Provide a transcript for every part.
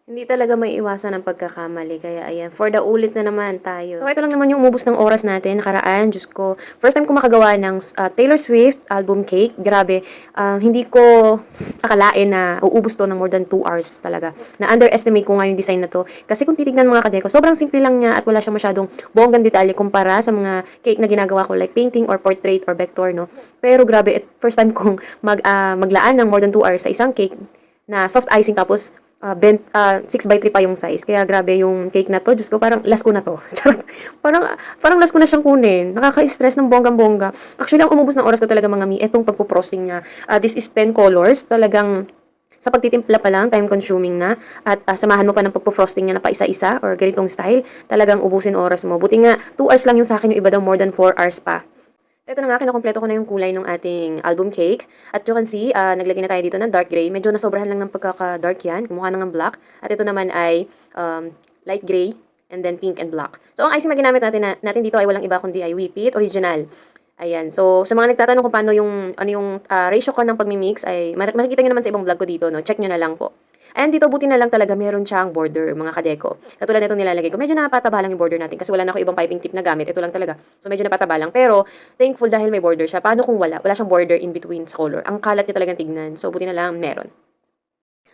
Hindi talaga maiiwasan ang pagkakamali. Kaya ayan, for the ulit na naman tayo. So ito lang naman yung umubos ng oras natin nakaraan. Diyos ko, first time ko makagawa ng Taylor Swift album cake. Grabe, hindi ko akalain na uubos to ng more than 2 hours talaga. Na underestimate ko nga yung design na to. Kasi kung titignan mga kadeko, sobrang simple lang niya at wala siyang masyadong bonggang detalye kumpara sa mga cake na ginagawa ko like painting or portrait or vector, no? Pero grabe, first time kong maglaan ng more than 2 hours sa isang cake na soft icing tapos 6x3 pa yung size. Kaya grabe yung cake na to. Diyos ko, parang last ko na to. Charot. Parang last ko na siyang kunin. Nakaka-stress ng bonggang-bongga. Actually, ang umubos ng oras ko talaga mga mi, etong pagpo-frosting niya. This is 10 colors. Talagang sa pagtitimpla pa lang, time consuming na. At samahan mo pa ng pagpo-frosting niya na pa isa-isa or ganitong style. Talagang ubusin oras mo. Buti nga, 2 hours lang yung sa akin. Yung iba daw more than 4 hours pa. So, ito na nga, kinakompleto ko na yung kulay ng ating album cake. At you can see, naglagay na tayo dito ng dark gray. Medyo nasobrahan lang ng pagkaka-dark yan. Kumukha na ng black. At ito naman ay light gray and then pink and black. So, ang icing na ginamit natin dito ay walang iba kundi ay Whip It Original. Ayan. So, sa mga nagtatanong kung paano yung ratio ko ng pagmimix ay makikita nyo naman sa ibang vlog ko dito, no? Check nyo na lang po. And dito, buti na lang talaga, meron siyang border, mga kadeko. Katulad nitong nilalagay ko. Medyo napataba lang yung border natin kasi wala na ako ibang piping tip na gamit. Ito lang talaga. So, medyo napataba lang. Pero, thankful dahil may border siya. Paano kung wala? Wala siyang border in between sa color. Ang kalat niya talagang tignan. So, buti na lang meron.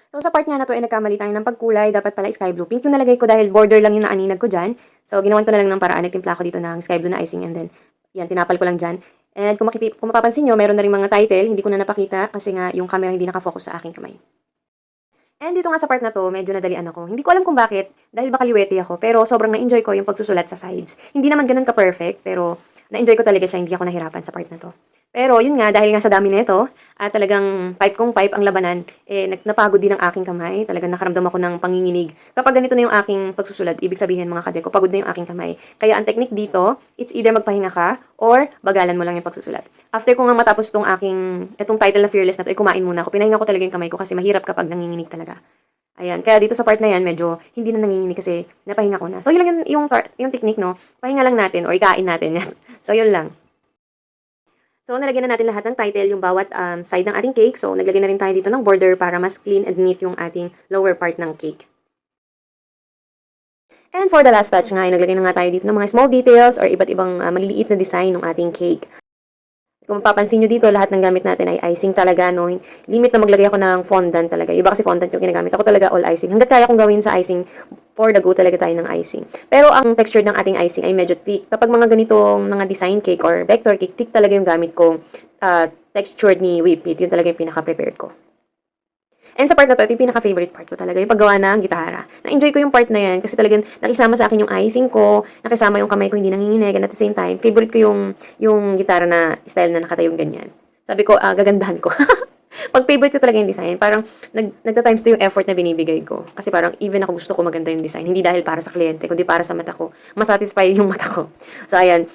So, sa part nga na to, ay nagkamali tayo ng pagkulay. Dapat pala sky blue. Pink yung nalagay ko dahil border lang yung naaninag ko dyan. So, ginawan ko na lang ng paraan. Nagtimpla ko dito ng sky blue na icing and then, yan, tinapal ko lang dyan. And kung mapapansin nyo, meron na rin mga title. Hindi ko na napakita kasi nga yung camera hindi nakafocus sa aking kamay. And dito nga sa part na to, medyo nadalian ako. Hindi ko alam kung bakit, dahil baka liwete ako, pero sobrang na-enjoy ko yung pagsusulat sa sides. Hindi naman ganun ka-perfect, pero na-enjoy ko talaga siya, hindi ako nahirapan sa part na to. Pero yun nga, dahil nga sa dami nito, at talagang pipe kong pipe ang labanan, napagod din ang aking kamay. Talagang nakaramdam ako ng panginginig. Kapag ganito na yung aking pagsusulat, ibig sabihin mga kadeko, pagod na yung aking kamay. Kaya ang technique dito, it's either magpahinga ka, or bagalan mo lang yung pagsusulat. After ko nga matapos itong title na Fearless na to, kumain muna ako. Pinahinga ko talaga yung kamay ko kasi mahirap kapag nanginginig talaga. Ayan, kaya dito sa part na yan, medyo hindi na nanginginig kasi napahinga ko na. So, yun lang yung technique, no? Pahinga lang natin or ikain natin yan. So, yun lang. So, nalagyan na natin lahat ng title, yung bawat side ng ating cake. So, naglagay na rin tayo dito ng border para mas clean and neat yung ating lower part ng cake. And for the last touch nga, naglagay na nga tayo dito ng mga small details or iba't ibang maliliit na design ng ating cake. Kung mapapansin nyo dito, lahat ng gamit natin ay icing talaga, no? Limit na maglagay ako ng fondant talaga. Iba kasi fondant yung ginagamit. Ako talaga all icing. Hanggat kaya kong gawin sa icing, for the go talaga tayo ng icing. Pero ang texture ng ating icing ay medyo thick. Kapag mga ganitong mga design cake or vector cake, thick talaga yung gamit kong textured ni Whip It. Yun talaga yung pinaka-prepared ko. And sa part na to, ito yung pinaka-favorite part ko talaga, yung paggawa ng gitara. Na-enjoy ko yung part na yan kasi talagang nakisama sa akin yung icing ko, nakisama yung kamay ko hindi nanginginig, and at the same time, favorite ko yung gitara na style na nakatayong ganyan. Sabi ko, gagandahan ko. Pag favorite ko talaga yung design, parang nagta-times to yung effort na binibigay ko. Kasi parang even ako gusto ko maganda yung design. Hindi dahil para sa kliyente, kundi para sa mata ko. Masatisfy yung mata ko. So, ayan.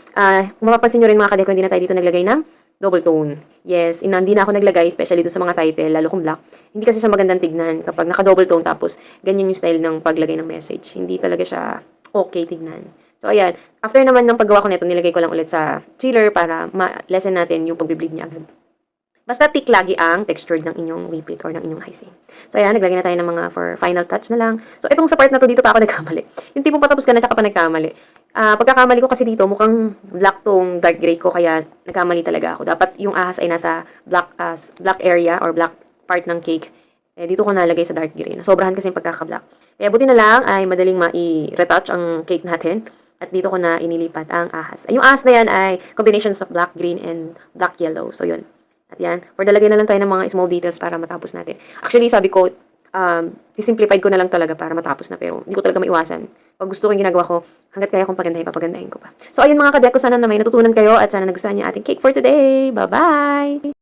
Kung mapapansin nyo rin mga kadeko, hindi na tayo dito naglagay ng double tone. Yes, hindi na ako naglagay, especially dito sa mga title, lalo kung black. Hindi kasi siya magandang tignan kapag naka-double tone tapos ganyan yung style ng paglagay ng message. Hindi talaga siya okay tignan. So, ayan. After naman ng paggawa ko nito, nilagay ko lang ulit sa chiller para ma-lessen natin yung pag-bleed niya agad. Basta thick lagi ang textured ng inyong whip it or ng inyong icing. So, ayan, naglagay na tayo ng mga for final touch na lang. So, itong sa part na to, dito pa ako nagkamali. Yung tipong patapos ka na, tsaka pa nagkamali. Pagkakamali ko kasi dito, mukhang black tong dark gray ko, kaya nagkamali talaga ako. Dapat yung ahas ay nasa black area or black part ng cake. Dito ko nalagay sa dark gray. Nasobrahan kasi yung pagkaka-black. Kaya buti na lang ay madaling ma-retouch ang cake natin. At dito ko na inilipat ang ahas. Yung ahas na yan ay combinations of black, green, and black yellow. So, yun. At yan, for dalagay na lang tayo ng mga small details para matapos natin. Actually, sabi ko, sisimplified ko na lang talaga para matapos na, pero hindi ko talaga maiwasan. Pag gusto ko yung ginagawa ko, hanggat kaya kong pagandahin, papagandahin ko pa. So, ayun mga kadeko, sana na may natutunan kayo at sana nagustuhan niyo ating cake for today. Bye-bye!